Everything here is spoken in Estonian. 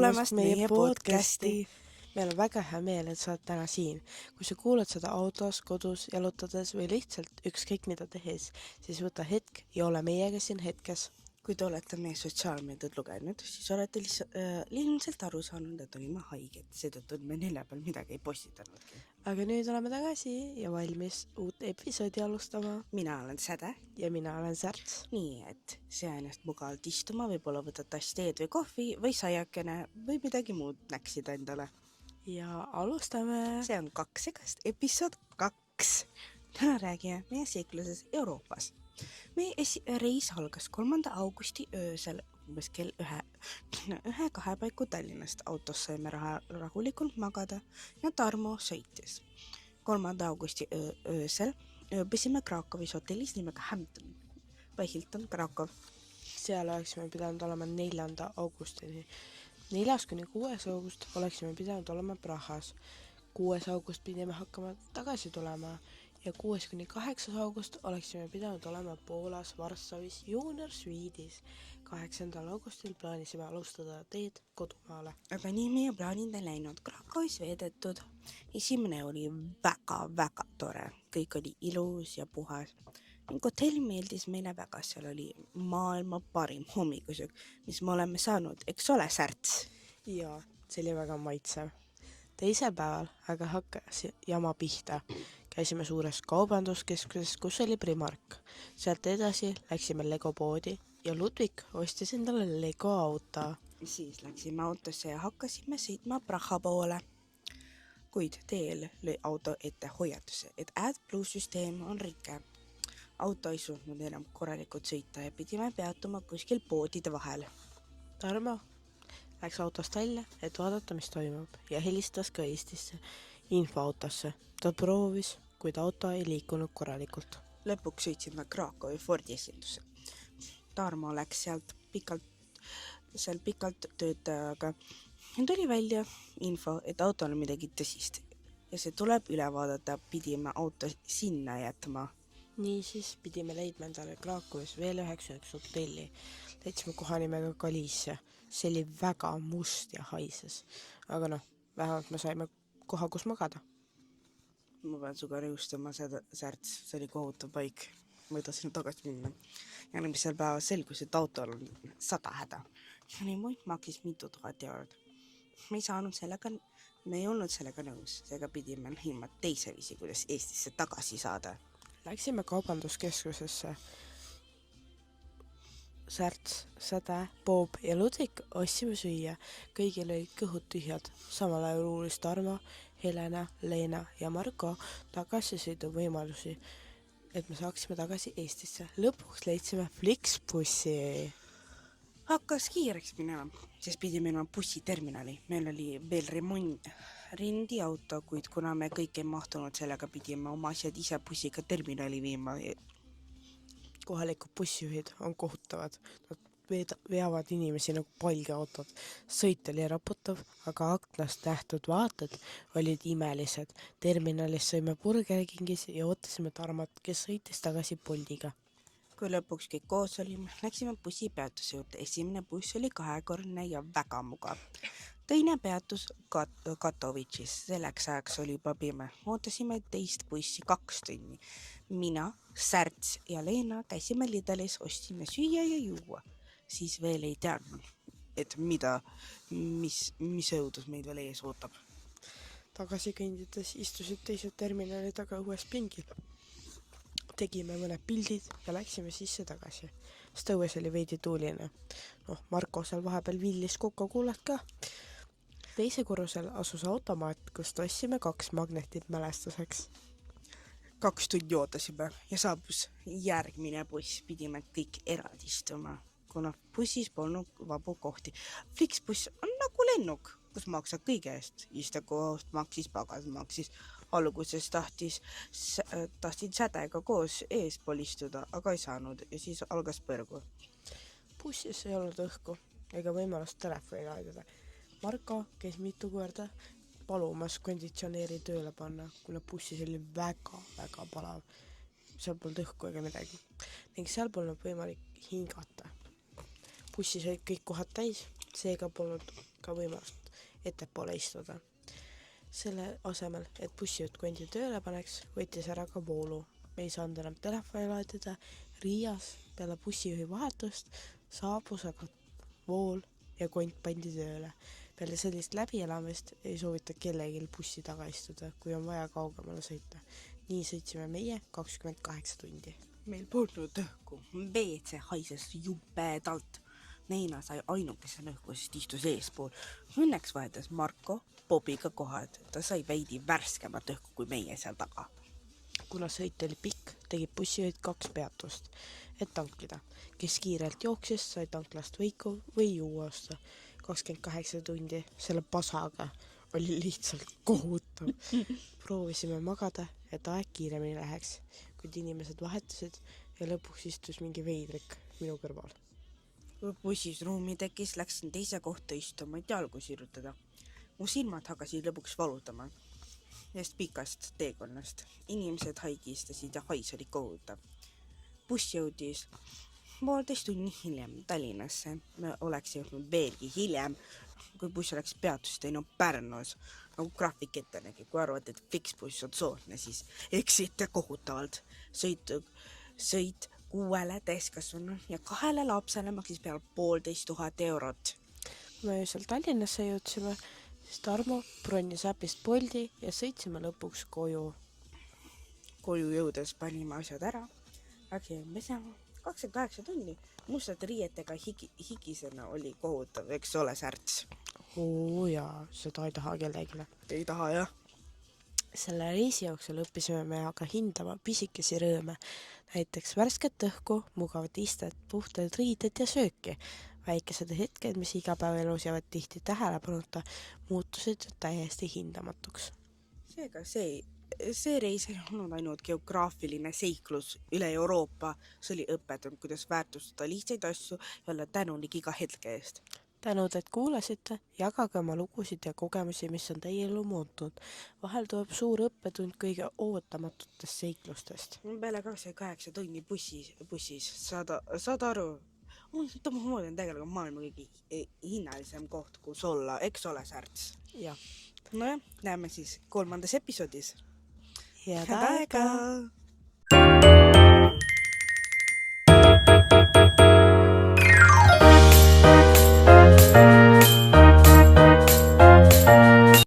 tulemast meie podcasti. Meil on väga hea meel, et sa oled täna siin. Kui sa kuulad seda autos, kodus, jalutades või lihtsalt ükskõik mida tehes, siis võta hetk ja ole meiega siin hetkes. Kui te olete meie sotsiaalmeediat lugenud, siis olete ilmselt aru saanud, et olime haiged, seetõttu me neljapäeval midagi ei postitanudki. Aga nüüd oleme tagasi ja valmis uut episoodi alustama. Mina olen Säde. Ja mina olen Särts. Nii, et see ennast mugavalt istuma, võib-olla võtad tass teed või kohvi või saiakene või midagi muud näksida endale. Ja alustame. See on 2 segast episood 2. Täna räägime meie seikluses Euroopas. Meie reis algas 3. augusti öösel umbes kell 1-2 paiku Tallinnast. Autos saime rahulikult magada ja Tarmo sõitis. 3. augusti öösel ööbisime Krakowis hotellis nimega Hampton või Hilton Krakow. Seal oleksime pidanud olema 4. augustini. 4.–6. august oleksime pidanud olema Prahas. 6. august pidime hakkama tagasi tulema. Ja 6.–8. august oleksime pidanud olema Poolas, Varssavis, Junior Sweedis. 8. augustil plaanisime alustada teed kodumaale. Aga nii meie plaanid ei läinud. Krakowis veedetud. Esimene oli väga-väga tore. Kõik oli ilus ja puhas. Ning hotell meeldis meile väga. Seal oli maailma parim hommikusöök, mis me oleme saanud. Eks ole, Särts? Ja, see oli väga maitsev. Teisel päeval aga hakkas jama pihta. Käisime suures kaubanduskeskuses, kus oli Primark. Sealt edasi läksime Lego poodi ja Ludvig ostis endale Lego auto. Siis läksime autosse ja hakkasime sõitma Praha poole. Kuid teel lõi auto ette hoiatuse, et AdBlue-süsteem on rike. Auto ei suutnud enam korralikult sõita ja pidime peatuma kuskil poodide vahel. Tarmo läks autost välja, et vaadata, mis toimub ja helistas ka Eestisse infoautosse. Ta proovis, kuid auto ei liikunud korralikult. Lõpuks sõitsime Krakowi Fordi esindusse. Tarmo läks seal pikalt töötajaga. Tuli välja info, et autol on midagi tõsist ja see tuleb üle vaadata, pidime auto sinna jätma. Niisiis pidime leidma endale Krakowis veel 9 hotelli. Leidsime koha nimega Galicia. See oli väga must ja haises. Aga vähemalt me saime koha, kus magada. Ma pean suga nõustama seda, Särts, see oli kohutav paik. Ma ei taha sinna tagasi minna. Ja mis seal päeva selgus, et autol on 100 häda. Ja nii muid maksis mitu tuhat eurot. Me ei olnud sellega nõus. Seega pidime näima teise viisi, kuidas Eestisse tagasi saada. Läksime kaubanduskeskusesse. Särts, Säde, Bob ja Ludvig ostsime süüa. Kõigil olid kõhud tühjad. Samal ajal uuris Tarmo, Helena, Leena ja Marko tagasisõidu võimalusi, et me saaksime tagasi Eestisse. Lõpuks leidsime Flixbussi. Hakkas kiireks minema, sest pidime minema bussiterminali. Meil oli veel rendiauto, kuid kuna me kõik ei mahtunud sellega, pidime oma asjad ise bussiga terminali viima. Kohalikud bussijuhid on kohutavad. Nad veavad inimesi nagu palgiautod. Sõit oli raputav, aga aknast nähtud vaated olid imelised. Terminalis sõime burgerikingis ja ootasime Tarmot, kes sõitis tagasi Boltiga. Kui lõpuks kõik koos olime, läksime bussipeatuse juurde. Esimene buss oli 2-kordne ja väga mugav. Teine peatus Katowitšis. Selleks ajaks oli juba pime. Ootasime teist bussi 2 tunni. Mina, Särts ja Leena käisime Lidlis, ostsime süüa ja juua. Siis veel ei teadnud, et mis õudus meid veel ees ootab. Tagasi kõndides istusid teised terminali taga õues pingil. Tegime mõned pildid ja läksime sisse tagasi. Stõues oli veidi tuuline. Marko seal vahepeal villis Coca-Colat ka. Teise korrusel asus automaat, kust ostsime 2 magnetit mälestuseks. 2 tundi ootasime ja saabus järgmine buss. Pidime kõik eraldi istuma, kuna bussis polnud vabu kohti. Flixbus on nagu lennuk, kus maksab kõige eest. Istekoht maksis, pagas maksis. Alguses tahtsin Sädega koos eespool istuda, aga ei saanud ja siis algas põrgu. Bussis ei olnud õhku ega võimalust telefoni laadida. Marko käis mitu korda palumas konditsioneeri tööle panna, kuna bussis oli väga palav. Seal polnud õhku ega midagi. Ning seal polnud võimalik hingata. Bussis olid kõik kohad täis, seega polnud ka võimalust ettepoole istuda. Selle asemel, et bussijuht kondi tööle paneks, võttis ära ka voolu. Me ei saanud enam telefoni laadida. Riias peale bussijuhi vahetust saabus aga vool ja kont pandi tööle. Peale sellist läbielamist ei soovita kellelgi bussi taga istuda, kui on vaja kaugemale sõita. Nii sõitsime meie 28 tundi. Meil polnud õhku, WC haises jubedalt. Neina sai ainukese õhku, sest istus eespool. Õnneks vahetas Marko Bobiga kohad. Ta sai veidi värskemat õhku kui meie seal taga. Kuna sõit oli pikk, tegi bussijuhid 2 peatust, et tankida. Kes kiirelt jooksis, sai tanklast võiku või juua osta. 28 tundi selle pasaga oli lihtsalt kohutav. Proovisime magada, et aeg kiiremini läheks, kuid inimesed vahetusid ja lõpuks istus mingi veidrik minu kõrval. Kui bussis ruumi tekkis, läksin teise kohta istuma, et jalgu sirutada. Mu silmad hakkasid lõpuks valutama. Sest pikast teekonnast. Inimesed haigistasid ja hais oli kohutav. Buss jõudis 1,5 tunni hiljem Tallinnasse. Me oleks jõudnud veelgi hiljem, kui buss oleks peatust teinud Pärnus. Nagu graafik ette nägi, kui arvad, et fiksbuss on soodne, siis eksite kohutavalt. Sõit 6 täiskasvanu ja 2 lapsele maksis peale 1500 eurot. Me öösel Tallinnasse jõudsime, siis Tarmo bronnis äpist Bolti ja sõitsime lõpuks koju. Koju jõudes panime asjad ära, läksime pesema 28 tundi. Mustade riietega higisena oli kohutav, eks ole, särts. Jaa, seda ei taha kellegile. Ei taha, jah. Selle reisi jooksul õppisime me aga hindama pisikesi rõõme, näiteks värsket õhku, mugavat istet, puhtad riided ja sööki. Väikesed hetked, mis igapäevaelus jäävad tihti tähelepanuta, muutusid täiesti hindamatuks. Seega see reis ei olnud ainult geograafiline seiklus üle Euroopa. See oli õpetanud, kuidas väärtustada lihtsaid asju ja olla tänulik iga hetke eest. Tänud, et kuulasite, jagage oma lugusid ja kogemusi, mis on teie elu muutnud. Vahel tuleb suur õppetund kõige ootamatutest seiklustest. Peale 28 tunni bussis saad aru, Tomahood on tegelikult maailma kõige hinnalisem koht, kus olla, eks ole, särts. Jah. Nojah, näeme siis 3. episoodis. Head aega!